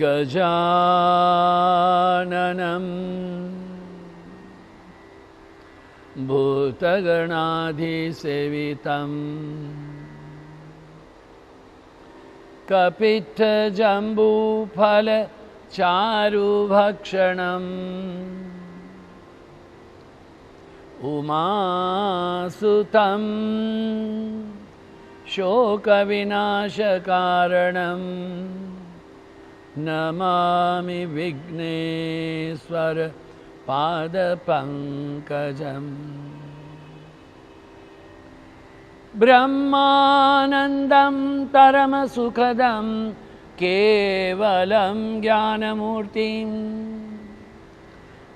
गजाननं भूतगणाधिसेवितं कपित्थजम्बूफलचारुभक्षणम् उमासुतं शोकविनाशकारणं नमामि विघ्नेश्वर पादपङ्कजम्। ब्रह्मानन्दं परमसुखदं केवलं ज्ञानमूर्तिं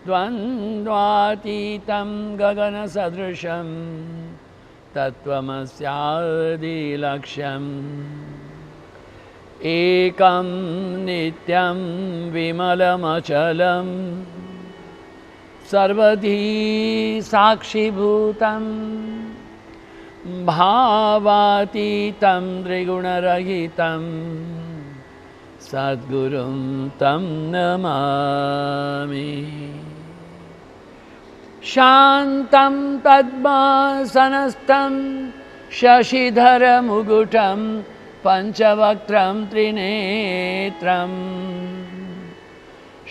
द्वन्द्वातीतं गगनसदृशं तत्त्वमस्यादिलक्ष्यम् एकं नित्यं विमलमचलं सर्वधी साक्षिभूतं भावातीतं त्रिगुणरहितं सद्गुरुं तं नमामि। शान्तं पद्मासनस्थं शशिधरमुकुटं पञ्चवक्त्रं त्रिनेत्रं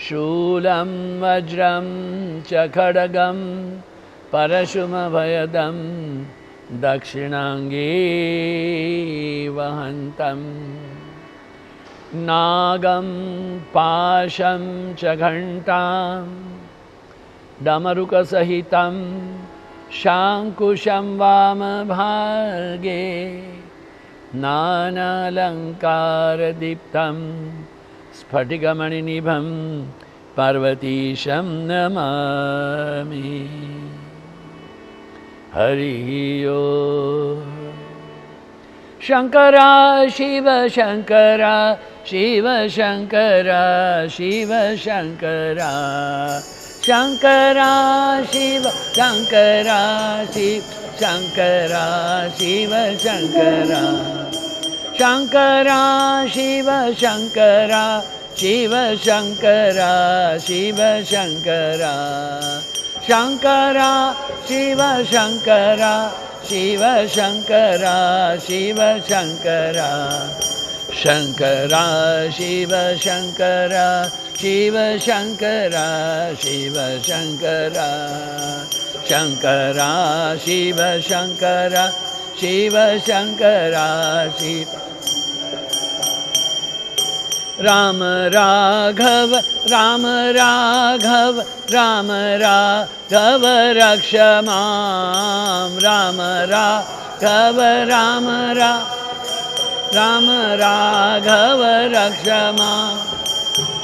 शूलं वज्रं च खड्गं परशुमभयदं दक्षिणाङ्गे वहन्तं नागं पाशं च घण्टां डमरुकसहितं शाङ्कुशं वामभागे नानालङ्कारदीप्तं स्फटिकमणिनिभं पार्वतीशं नमामि। हरिः ओम्। शङ्करा शिव शङ्करा शिव शङ्करा शिव शङ्करा शङ्करा शिव शङ्करा शिव शङ्करा शिव शङ्करा शङ्करा शिव शङ्करा शिव शङ्करा शिव शङ्करा शङ्करा शिव शङ्करा शिव शङ्करा शिव शङ्करा शङ्करा शिव शङ्करा शिव शङ्करा शिव शङ्करा शङ्करा शिव शङ्करा शिव शङ्करा शिव राम राघव राम राघव राम राघव रक्ष मां राम राघव राम राम राघव रक्ष मां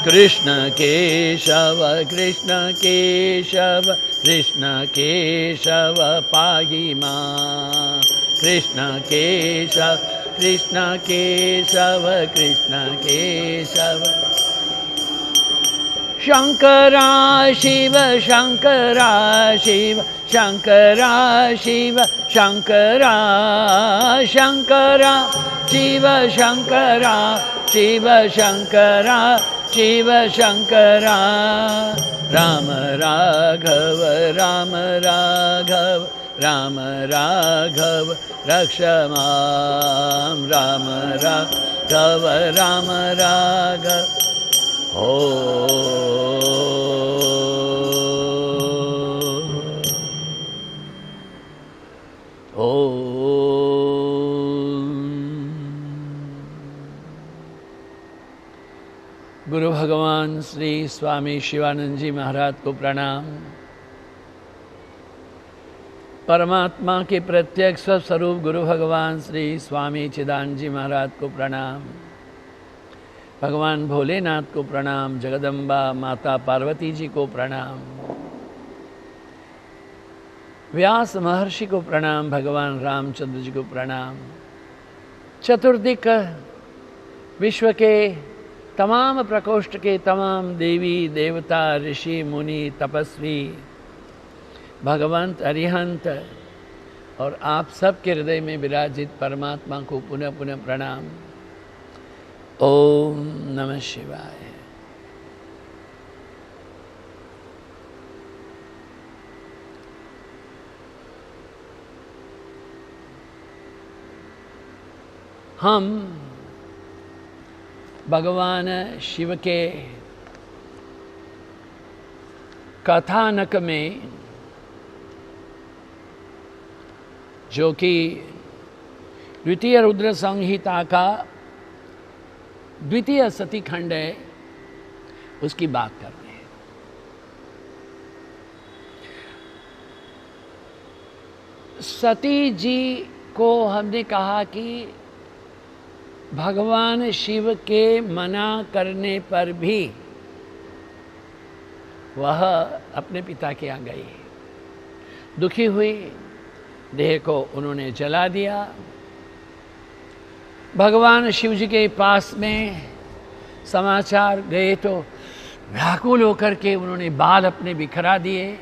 कृष्ण केशव कृष्ण केशव कृष्ण केशव पाहि मां कृष्ण केशव कृष्ण केशव कृष्ण केशव शङ्करा शिव शङ्करा शिव शङ्करा शिव शङ्करा शङ्करा शिव शङ्करा शिव शङ्करा शिव शङ्करा राम राघव राम राघव राम राघव रक्ष मां राम राघव राम राघव ओ गुरु भगवान श्री स्वामी शिवानंद जी महाराज को प्रणाम। परमात्मा के प्रत्यक्ष स्वरूप गुरु भगवान श्री स्वामी चिदानंद जी महाराज को प्रणाम। भगवान भोलेनाथ को प्रणाम। जगदम्बा माता पार्वती जी को प्रणाम। व्यास महर्षि को प्रणाम। भगवान रामचंद्र जी को प्रणाम। चतुर्दिक विश्व के तमाम प्रकोष्ठ के तमाम देवी देवता ऋषि मुनि तपस्वी भगवंत अरिहंत और आप सब के हृदय में विराजित परमात्मा को पुनः पुनः प्रणाम। ओम नमः शिवाय। हम भगवान शिव के कथानक में, जो कि द्वितीय रुद्र संहिता का द्वितीय सती खंड है, उसकी बात कर रहे हैं। सती जी को हमने कहा कि भगवान शिव के मना करने पर भी वह अपने पिता के यहाँ गई, दुखी हुई, देह को उन्होंने जला दिया। भगवान शिव जी के पास में समाचार गए तो व्याकुल होकर के उन्होंने बाल अपने बिखरा दिए,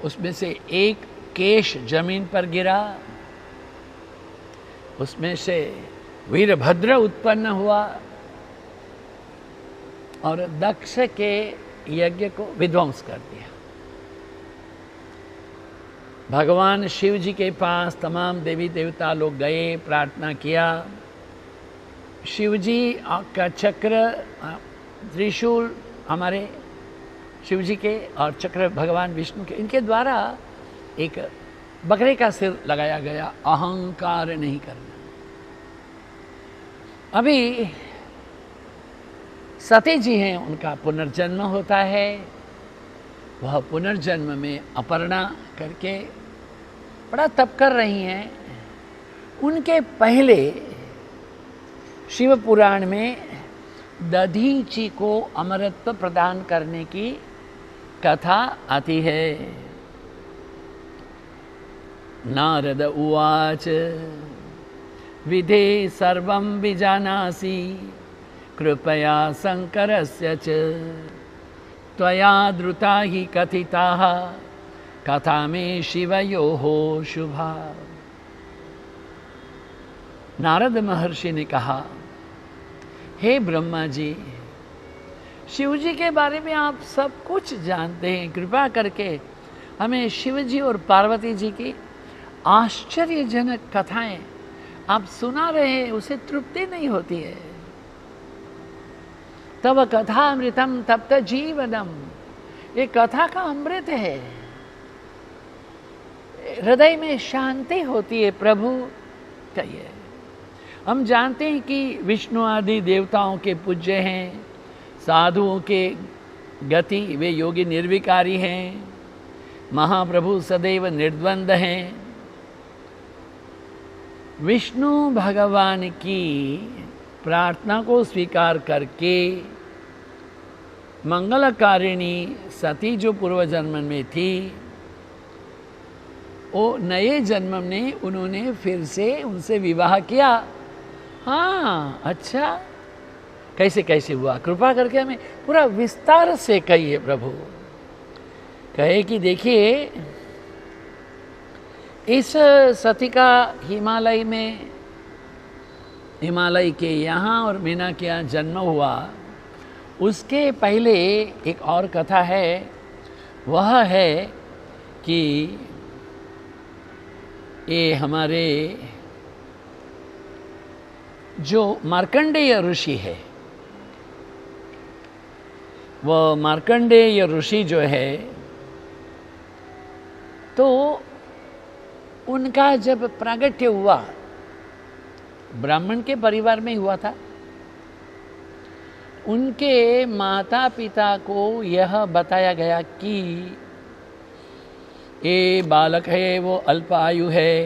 उसमें से एक केश जमीन पर गिरा, उसमें से वीरभद्र उत्पन्न हुआ और दक्ष के यज्ञ को विध्वंस कर दिया। भगवान शिव जी के पास तमाम देवी देवता लोग गए, प्रार्थना किया। शिव जी का चक्र, त्रिशूल हमारे शिव जी के और चक्र भगवान विष्णु के, इनके द्वारा एक बकरे का सिर लगाया गया, अहंकार नहीं करना। अभी सती जी हैं, उनका पुनर्जन्म होता है। वह पुनर्जन्म में अपर्णा करके बड़ा तप कर रही हैं। उनके पहले शिव पुराण में दधीची को अमरत्व प्रदान करने की कथा आती है। नारद उवाच विधे सर्वं विजानासि कृपया शंकरस्य च त्वया द्रुता हि कथिताः कथा में शिवयोः शुभा। नारद महर्षि ने कहा, हे ब्रह्मा जी, शिव जी के बारे में आप सब कुछ जानते हैं, कृपा करके हमें शिव जी और पार्वती जी की आश्चर्यजनक कथाएं आप सुना रहे हैं, उसे तृप्ति नहीं होती है। तब कथा अमृतम तप्त जीवनम, ये कथा का अमृत है, हृदय में शांति होती है। प्रभु कहिए, हम जानते हैं कि विष्णु आदि देवताओं के पूज्य हैं, साधुओं के गति वे योगी निर्विकारी हैं, महाप्रभु सदैव निर्द्वंद हैं। विष्णु भगवान की प्रार्थना को स्वीकार करके मंगलकारिणी सती जो पूर्व जन्म में थी, वो नए जन्म में उन्होंने फिर से उनसे विवाह किया। हाँ, अच्छा, कैसे कैसे हुआ, कृपा करके हमें पूरा विस्तार से कहिए प्रभु। कहे कि देखिए, इस सती का हिमालय के यहाँ और मीना के यहाँ जन्म हुआ। उसके पहले एक और कथा है, वह है कि ये हमारे जो मार्कंडेय ऋषि है, वह मार्कंडेय ऋषि जो है, तो उनका जब प्रागट्य हुआ, ब्राह्मण के परिवार में हुआ था। उनके माता पिता को यह बताया गया कि ये बालक है वो अल्पायु है।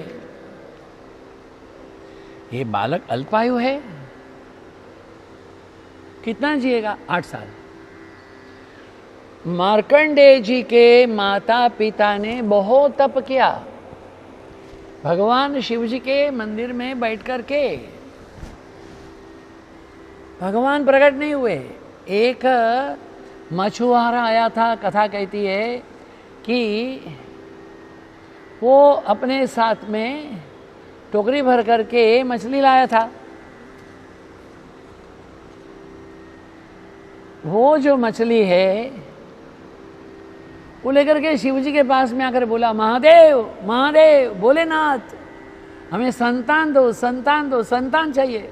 ये बालक अल्पायु है, कितना जिएगा? 8 साल। मार्कंडेय जी के माता पिता ने बहुत तप किया, भगवान शिव जी के मंदिर में बैठ कर के। भगवान प्रकट नहीं हुए। एक मछुआरा आया था, कथा कहती है कि वो अपने साथ में टोकरी भर करके मछली लाया था। वो जो मछली है वो लेकर के शिव जी के पास में आकर बोला, महादेव महादेव भोलेनाथ, हमें संतान दो, संतान दो, संतान चाहिए।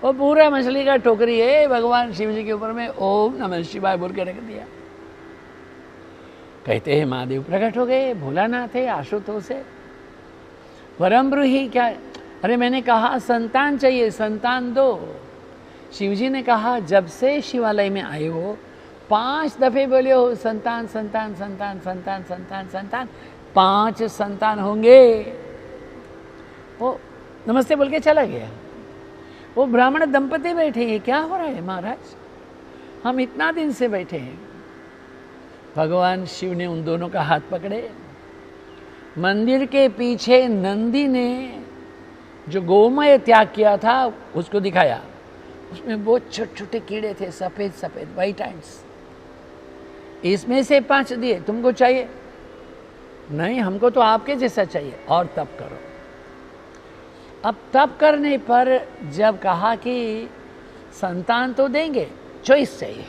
वो पूरा मछली का टोकरी है भगवान शिव जी के ऊपर में ओम नमः शिवाय बोल के रख दिया। कहते हैं महादेव प्रकट हो गए, भोलानाथ है, आशुतोष है, परमब्रूही क्या। अरे मैंने कहा संतान चाहिए, संतान दो। शिवजी ने कहा जब से शिवालय में आए हो 5 दफे बोले हो संतान संतान संतान संतान संतान संतान, 5 संतान होंगे। वो नमस्ते बोल के चला गया। वो ब्राह्मण दंपति बैठे हैं, क्या हो रहा है महाराज, हम इतना दिन से बैठे हैं। भगवान शिव ने उन दोनों का हाथ पकड़े, मंदिर के पीछे नंदी ने जो गोमय त्याग किया था उसको दिखाया। उसमें बहुत छोटे छोटे कीड़े थे, सफेद सफेद वाइट एंड्स। इसमें से 5 दिए, तुमको चाहिए? नहीं, हमको तो आपके जैसा चाहिए, और तप करो। अब तप करने पर जब कहा कि संतान तो देंगे, चॉइस चाहिए।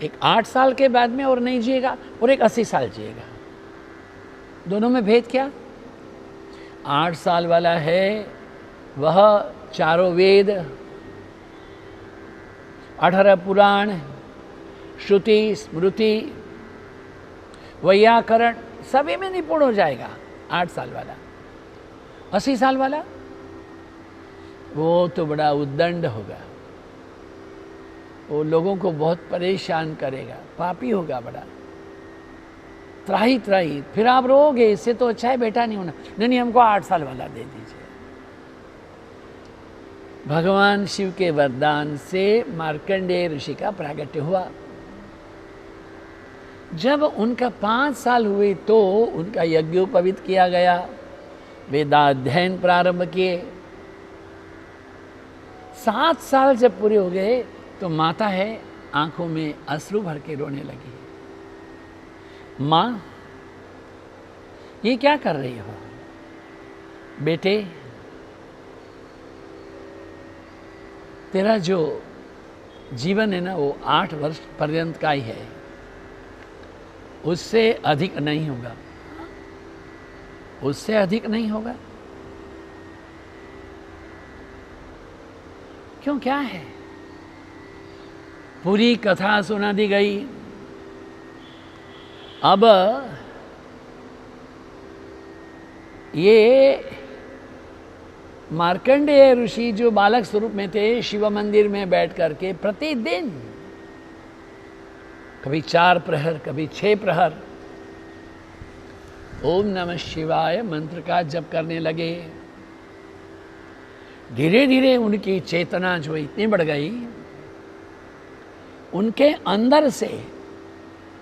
एक 8 साल के बाद में और नहीं जिएगा, और एक 80 साल जिएगा। दोनों में भेद क्या? 8 साल वाला है वह 4 वेद, 18 पुराण, श्रुति स्मृति वैयाकरण सभी में निपुण हो जाएगा 8 साल वाला। 80 साल वाला वो तो बड़ा उद्दंड होगा, वो लोगों को बहुत परेशान करेगा, पापी होगा बड़ा, त्राही त्राही। फिर आप रोगे, इससे तो अच्छा है बेटा नहीं होना। नहीं, हमको 8 साल वाला दे दीजिए। भगवान शिव के वरदान से मार्कंडेय ऋषि का प्रागट्य हुआ। जब उनका 5 साल हुए तो उनका यज्ञोपवीत किया गया, वेदाध्ययन प्रारंभ किए। 7 साल जब पूरे हो गए तो माता है आंखों में अश्रु भर के रोने लगी। माँ, ये क्या कर रही हो? बेटे, तेरा जो जीवन है ना वो 8 वर्ष पर्यंत का ही है, उससे अधिक नहीं होगा, उससे अधिक नहीं होगा। क्यों, क्या है? पूरी कथा सुना दी गई। अब ये मार्कंडेय ऋषि जो बालक स्वरूप में थे, शिव मंदिर में बैठ करके प्रतिदिन कभी 4 प्रहर, कभी 6 प्रहर ओम नमः शिवाय मंत्र का जप करने लगे। धीरे धीरे उनकी चेतना जो इतनी बढ़ गई, उनके अंदर से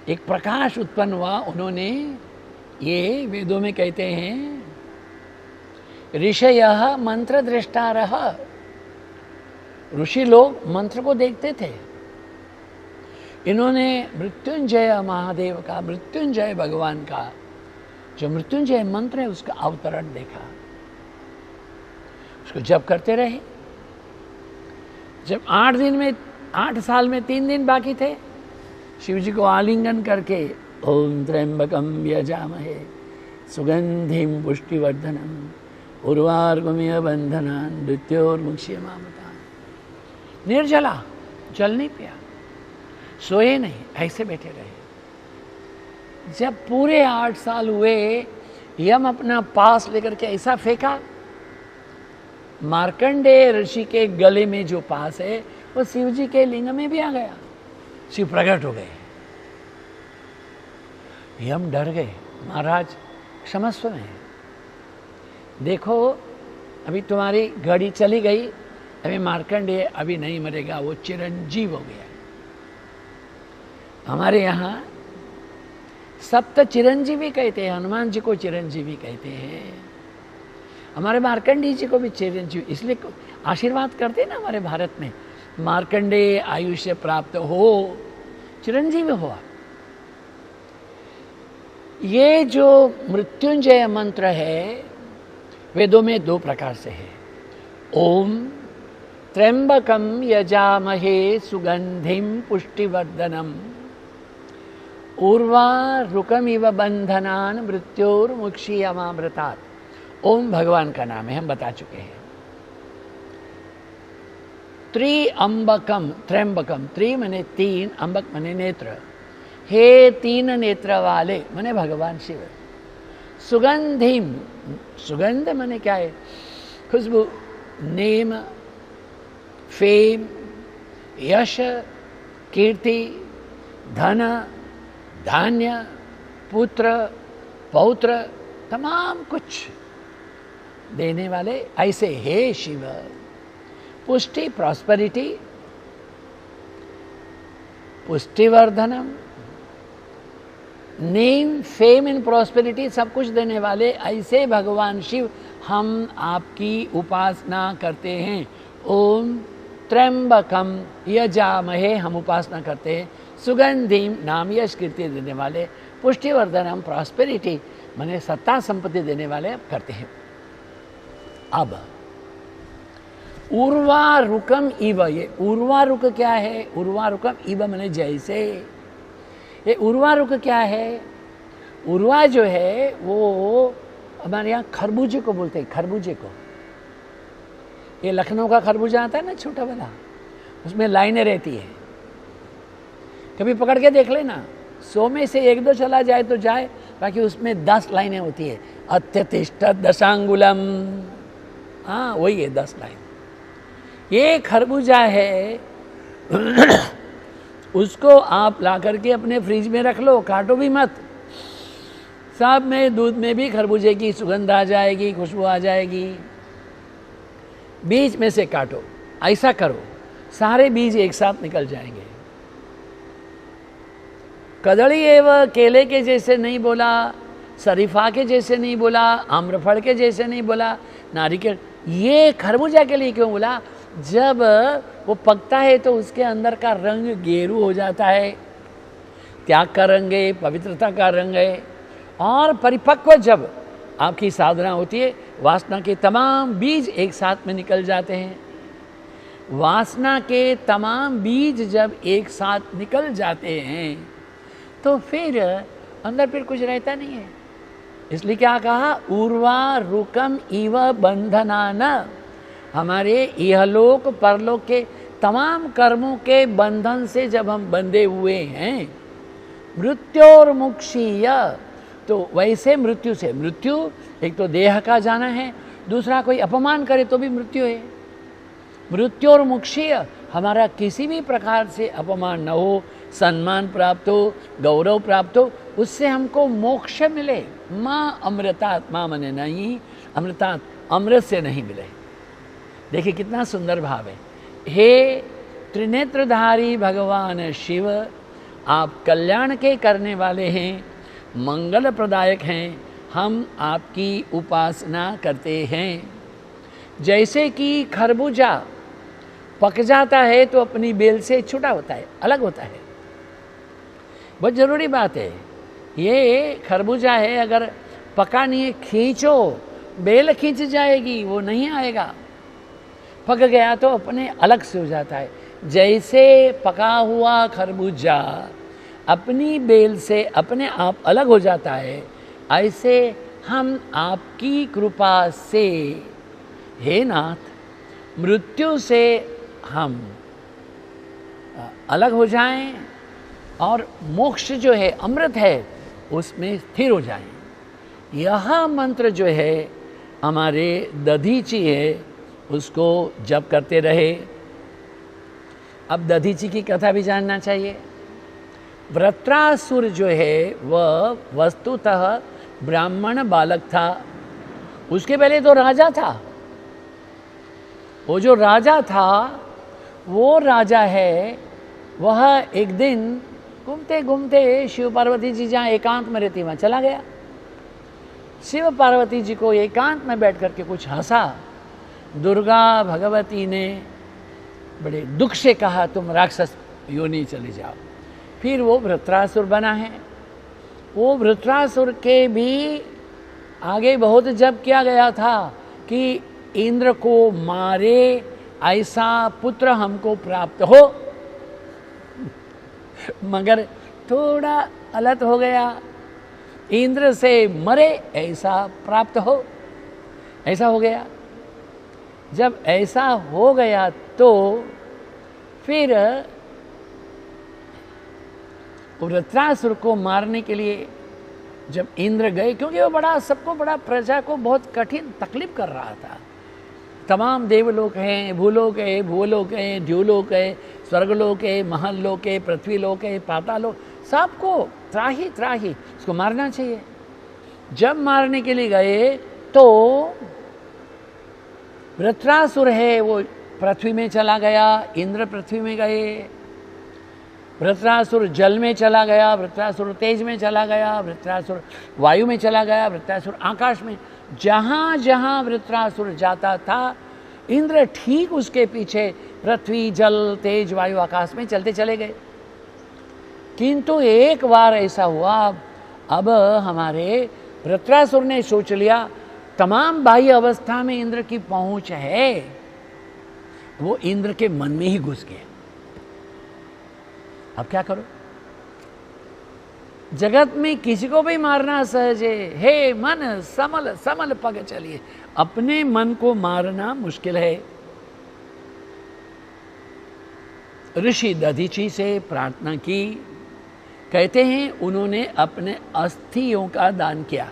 एक प्रकाश उत्पन्न हुआ। उन्होंने, ये वेदों में कहते हैं, ऋषयः मंत्र दृष्टारः, ऋषि लोग मंत्र को देखते थे। इन्होंने मृत्युंजय महादेव का, मृत्युंजय भगवान का जो मृत्युंजय मंत्र है उसका अवतरण देखा, उसको जप करते रहे। जब 8 साल में 3 दिन बाकी थे, शिव जी को आलिंगन करके ओम त्र्यंबकम यजामहे सुगंधिम पुष्टिवर्धनम उर्वारुकमिव बंधनान् मृत्योर्मुक्षीयमामृतात्। निर्जला, जल नहीं पिया, सोए नहीं, ऐसे बैठे रहे। जब पूरे 8 साल हुए, यम अपना पास लेकर के ऐसा फेंका, मार्कंडेय ऋषि के गले में जो पास है वो शिव जी के लिंग में भी आ गया। शिव प्रकट हो गए। यम डर गए, महाराज क्षमस्व में, देखो अभी तुम्हारी घड़ी चली गई, अभी मार्कंडेय अभी नहीं मरेगा, वो चिरंजीव हो गया। हमारे यहाँ सप्त चिरंजीवी कहते हैं, हनुमान जी को चिरंजीवी कहते हैं, हमारे मार्कंडेय जी को भी चिरंजीवी, इसलिए आशीर्वाद करते हैं ना हमारे भारत में, मार्कंडेय आयुष्य प्राप्त हो, चिरंजीवी हुआ। ये जो मृत्युंजय मंत्र है वेदों में 2 प्रकार से है। ओम त्र्यंबकम यजामहे सुगंधिम पुष्टिवर्धनम उर्वारुकमिव बंधनान् मृत्योर्मुक्षीयमामृतात्। ओम भगवान का नाम है, हम बता चुके हैं। त्रिअंबकम, त्र्यंबकम, त्रि मने तीन, अंबक मने नेत्र। हे तीन नेत्र वाले मने भगवान शिव। सुगंधिम, सुगंध मने क्या है? खुशबू, नेम, फेम, यश, कीर्ति, धन, धान्य, पुत्र, पौत्र, तमाम कुछ देने वाले ऐसे हे शिव। पुष्टि, प्रॉस्पेरिटी, पुष्टिवर्धनम, नेम, फेम एंड प्रॉस्पेरिटी, सब कुछ देने वाले ऐसे भगवान शिव हम आपकी उपासना करते हैं। ओम त्र्यंबकम यजामहे, हम उपासना करते हैं। सुगंधिम, नाम यश कीर्ति देने वाले। पुष्टिवर्धनम, प्रॉस्पेरिटी माने सत्ता संपत्ति देने वाले करते हैं। अब उर्वारुकम इव, ये उर्वारुक क्या है? उर्वारुकम इव माने जैसे। ये उर्वारुक क्या है? उर्वा जो है वो हमारे यहाँ खरबूजे को बोलते हैं, खरबूजे को। ये लखनऊ का खरबूजा आता है ना छोटा वाला, उसमें लाइनें रहती है, कभी पकड़ के देख लेना। 100 में से 1-2 चला जाए तो जाए, बाकी उसमें 10 लाइनें होती है। अत्यतिष्ठ दशांगुलम, हाँ वही है 10 लाइन। ये खरबूजा है उसको आप ला करके अपने फ्रिज में रख लो, काटो भी मत। सब में दूध में भी खरबूजे की सुगंध आ जाएगी, खुशबू आ जाएगी। बीज में से काटो, ऐसा करो, सारे बीज एक साथ निकल जाएंगे। कदली एवं केले के जैसे नहीं बोला, शरीफा के जैसे नहीं बोला, आम्रफल के जैसे नहीं बोला, नारिकेल। ये खरबूजा के लिए क्यों बोला? जब वो पकता है तो उसके अंदर का रंग गेरू हो जाता है, त्याग का रंग है, पवित्रता का रंग है। और परिपक्व जब आपकी साधना होती है, वासना के तमाम बीज एक साथ में निकल जाते हैं। वासना के तमाम बीज जब एक साथ निकल जाते हैं तो फिर अंदर फिर कुछ रहता नहीं है। इसलिए क्या कहा? उर्वा रुकम इव बंधनान, हमारे इहलोक परलोक के तमाम कर्मों के बंधन से जब हम बंधे हुए हैं। मृत्योर्मुक्षीय, तो वैसे मृत्यु से, मृत्यु एक तो देह का जाना है, दूसरा कोई अपमान करे तो भी मृत्यु है। मृत्योर्मुक्षीय, हमारा किसी भी प्रकार से अपमान न हो, सम्मान प्राप्त हो, गौरव प्राप्त हो, उससे हमको मोक्ष मिले। माँ अमृतात्, माँ मने नहीं, अमृतात् अमृत से नहीं मिले। देखिए कितना सुंदर भाव है। हे त्रिनेत्रधारी भगवान शिव, आप कल्याण के करने वाले हैं, मंगल प्रदायक हैं, हम आपकी उपासना करते हैं। जैसे कि खरबूजा पक जाता है तो अपनी बेल से छूटा होता है, अलग होता है। बहुत ज़रूरी बात है। ये खरबूजा है, अगर पका नहीं है, खींचो, बेल खींच जाएगी, वो नहीं आएगा। पक गया तो अपने अलग से हो जाता है। जैसे पका हुआ खरबूजा अपनी बेल से अपने आप अलग हो जाता है, ऐसे हम आपकी कृपा से हे नाथ मृत्यु से हम अलग हो जाएं और मोक्ष जो है, अमृत है, उसमें स्थिर हो जाएं। यह मंत्र जो है हमारे दधीची है, उसको जप करते रहे। अब दधीची की कथा भी जानना चाहिए। वृत्रासुर जो है वह वस्तुतः ब्राह्मण बालक था। उसके पहले तो राजा था। वो जो राजा था, वो राजा है, वह एक दिन घूमते घूमते शिव पार्वती जी जहाँ एकांत में रहती वहाँ चला गया। शिव पार्वती जी को एकांत में बैठ करके कुछ हंसा। दुर्गा भगवती ने बड़े दुख से कहा, तुम राक्षस योनि चले जाओ। फिर वो वृत्रासुर बना है। वो वृत्रासुर के भी आगे बहुत जप किया गया था कि इंद्र को मारे ऐसा पुत्र हमको प्राप्त हो, मगर थोड़ा अलग हो गया। इंद्र से मरे ऐसा प्राप्त हो। ऐसा हो गया। जब ऐसा हो गया तो फिर वृत्रासुर को मारने के लिए जब इंद्र गए, क्योंकि वो बड़ा सबको बड़ा प्रजा को बहुत कठिन तकलीफ कर रहा था। तमाम देवलोक हैं, भूलोक है, भूलोक है, द्यूलोक है, स्वर्गलोक है, महलोक है, पृथ्वीलोक है, पातालोक, सबको त्राही त्राही, उसको मारना चाहिए। जब मारने के लिए गए तो वृत्रासुर है वो पृथ्वी में चला गया, इंद्र पृथ्वी में गए, वृत्रासुर जल में चला गया, वृत्रासुर तेज में चला गया, वृत्रासुर वायु में चला गया, वृत्रासुर आकाश में। जहाँ जहाँ वृत्रासुर जाता था इंद्र ठीक उसके पीछे पृथ्वी जल तेज वायु आकाश में चलते चले गए। किंतु एक बार ऐसा हुआ, अब हमारे वृत्रासुर ने सोच लिया तमाम बाह्य अवस्था में इंद्र की पहुंच है, वो इंद्र के मन में ही घुस गया। अब क्या करो, जगत में किसी को भी मारना सहज है। हे मन समल समल पग चलिए, अपने मन को मारना मुश्किल है। ऋषि दधीची से प्रार्थना की, कहते हैं उन्होंने अपने अस्थियों का दान किया।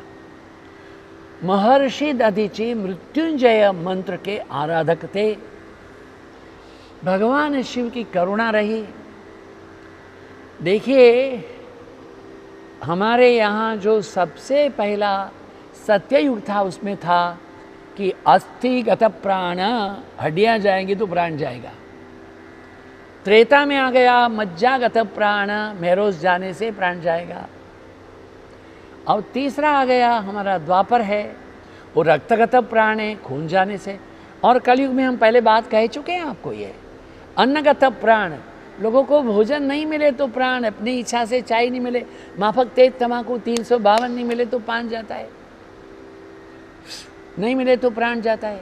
महर्षि दधीची मृत्युंजय मंत्र के आराधक थे। भगवान शिव की करुणा रही। देखिए हमारे यहाँ जो सबसे पहला सत्ययुग था उसमें था कि अस्थिगत प्राण, हड्डियाँ जाएंगी तो प्राण जाएगा। त्रेता में आ गया मज्जागत प्राण, मेरोस जाने से प्राण जाएगा। अब तीसरा आ गया हमारा द्वापर है, वो रक्तगत प्राण है, खून जाने से। और कलयुग में हम पहले बात कह चुके हैं आपको, ये अन्नगत प्राण, लोगों को भोजन नहीं मिले तो प्राण, अपनी इच्छा से चाय नहीं मिले, माफक तेज तमाकू 352 नहीं मिले तो प्राण जाता है, नहीं मिले तो प्राण जाता है।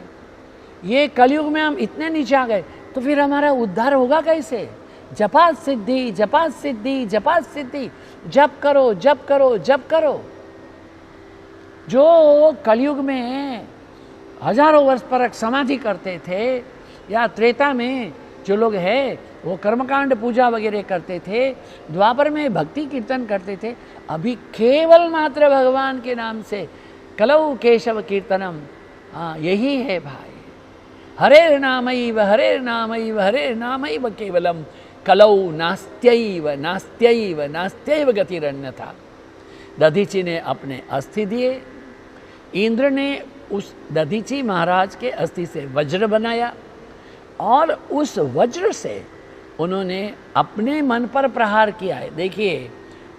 ये कलयुग में हम इतने नीचे आ गए तो फिर हमारा उद्धार होगा कैसे? जपात सिद्धि, जपात सिद्धि, जपात सिद्धि, जप करो जप करो जप करो। जो कलयुग में हजारों वर्ष पर समाधि करते थे, या त्रेता में जो लोग हैं वो कर्मकांड पूजा वगैरह करते थे, द्वापर में भक्ति कीर्तन करते थे, अभी केवल मात्र भगवान के नाम से कलौ केशव कीर्तनम, हाँ यही है भाई। हरे नामैव हरे नामैव हरे नामैव केवलम कलौ नास्त्यैव नास्त्यैव नास्त्यैव गतिरन्यथा। दधीची ने अपने अस्थि दिए, इंद्र ने उस दधीची महाराज के अस्थि से वज्र बनाया और उस वज्र से उन्होंने अपने मन पर प्रहार किया है। देखिए,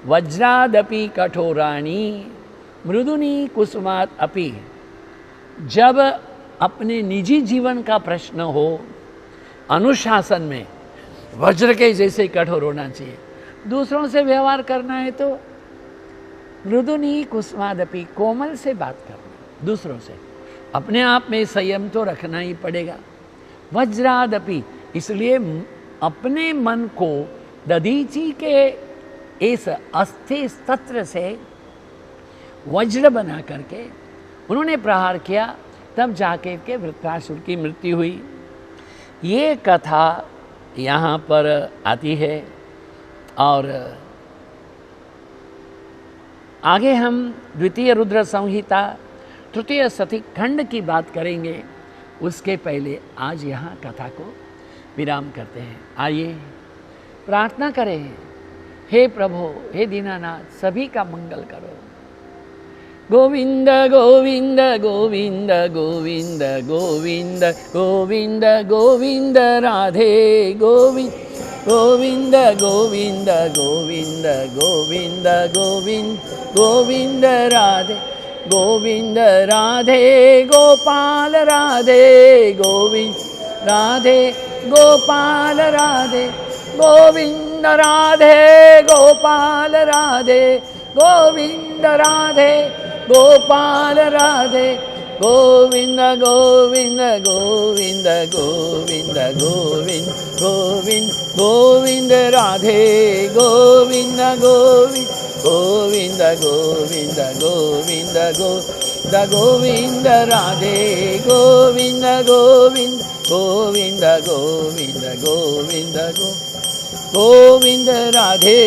वज्रादपि कठोराणी मृदुनी कुसुमात अपि। जब अपने निजी जीवन का प्रश्न हो, अनुशासन में वज्र के जैसे कठोर होना चाहिए। दूसरों से व्यवहार करना है तो मृदुनी कुसुमादपि, कोमल से बात करना दूसरों से, अपने आप में संयम तो रखना ही पड़ेगा। वज्रादपि, इसलिए अपने मन को दधीची के इस अस्थि सत्र से वज्र बना करके उन्होंने प्रहार किया, तब जाके के वृत्रासुर की मृत्यु हुई। ये कथा यहाँ पर आती है। और आगे हम द्वितीय रुद्र संहिता तृतीय सती खंड की बात करेंगे। उसके पहले आज यहाँ कथा को विराम करते हैं। आइए प्रार्थना करें, हे प्रभु हे दीनानाथ सभी का मंगल करो। गोविंद गोविंद गोविंद गोविंद गोविंद गोविंद गोविंद राधे गोविंद गोविंद गोविंद गोविंद गोविंद गोविंद गोविंद राधे गोविंद राधे गोपाल राधे गोविंद राधे गोपाल राधे गोविंद राधे गोपाल राधे गोविंद राधे गोपाल राधे गोविंद गोविंद गोविंद गोविंद गोविंद गोविंद गोविंद राधे गोविंद गोविंद गोविंद गोविंद गोविंद गोविंद राधे गोविंद गोविंद गोविंद गोविंद गोविंद गोविंद राधे।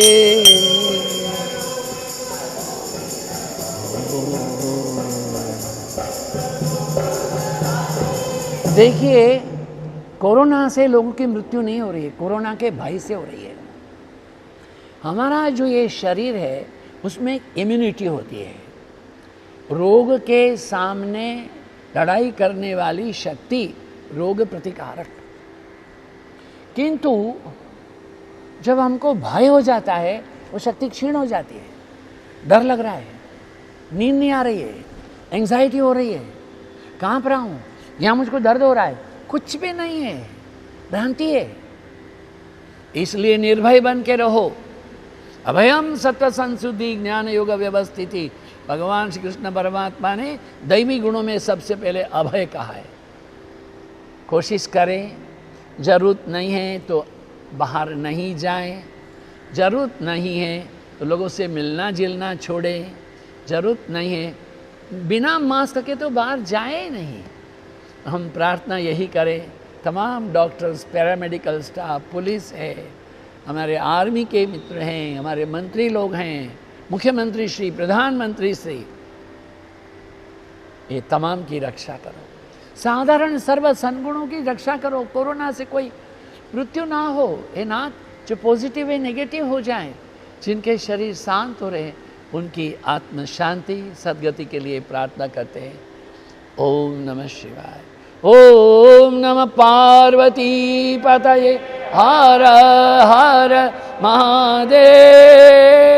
देखिए, कोरोना से लोगों की मृत्यु नहीं हो रही है, कोरोना के भय से हो रही है। हमारा जो ये शरीर है उसमें इम्यूनिटी होती है, रोग के सामने लड़ाई करने वाली शक्ति, रोग प्रतिकारक। किंतु जब हमको भय हो जाता है वो शक्ति क्षीण हो जाती है। डर लग रहा है, नींद नहीं आ रही है, एंग्जाइटी हो रही है, कांप रहा हूँ, यहाँ मुझको दर्द हो रहा है, कुछ भी नहीं है, भ्रांति है। इसलिए निर्भय बन के रहो। अभयम सत्व संशुद्धि ज्ञान योग व्यवस्थिति। भगवान श्री कृष्ण परमात्मा ने दैवी गुणों में सबसे पहले अभय कहा है। कोशिश करें, जरूरत नहीं है तो बाहर नहीं जाएं, जरूरत नहीं है तो लोगों से मिलना जुलना छोड़ें, जरूरत नहीं है बिना मास्क के तो बाहर जाए नहीं। हम प्रार्थना यही करें, तमाम डॉक्टर्स, पैरामेडिकल स्टाफ, पुलिस है, हमारे आर्मी के मित्र हैं, हमारे मंत्री लोग हैं, मुख्यमंत्री श्री, प्रधानमंत्री श्री, ये तमाम की रक्षा करो। साधारण सर्व सद्गुणों की रक्षा करो। कोरोना से कोई मृत्यु ना हो, ये ना जो पॉजिटिव है नेगेटिव हो जाएं, जिनके शरीर शांत हो रहे उनकी आत्म शांति सद्गति के लिए प्रार्थना करते हैं। ओम नमः शिवाय। ओम नमः पार्वती पतये हर हर महादेव।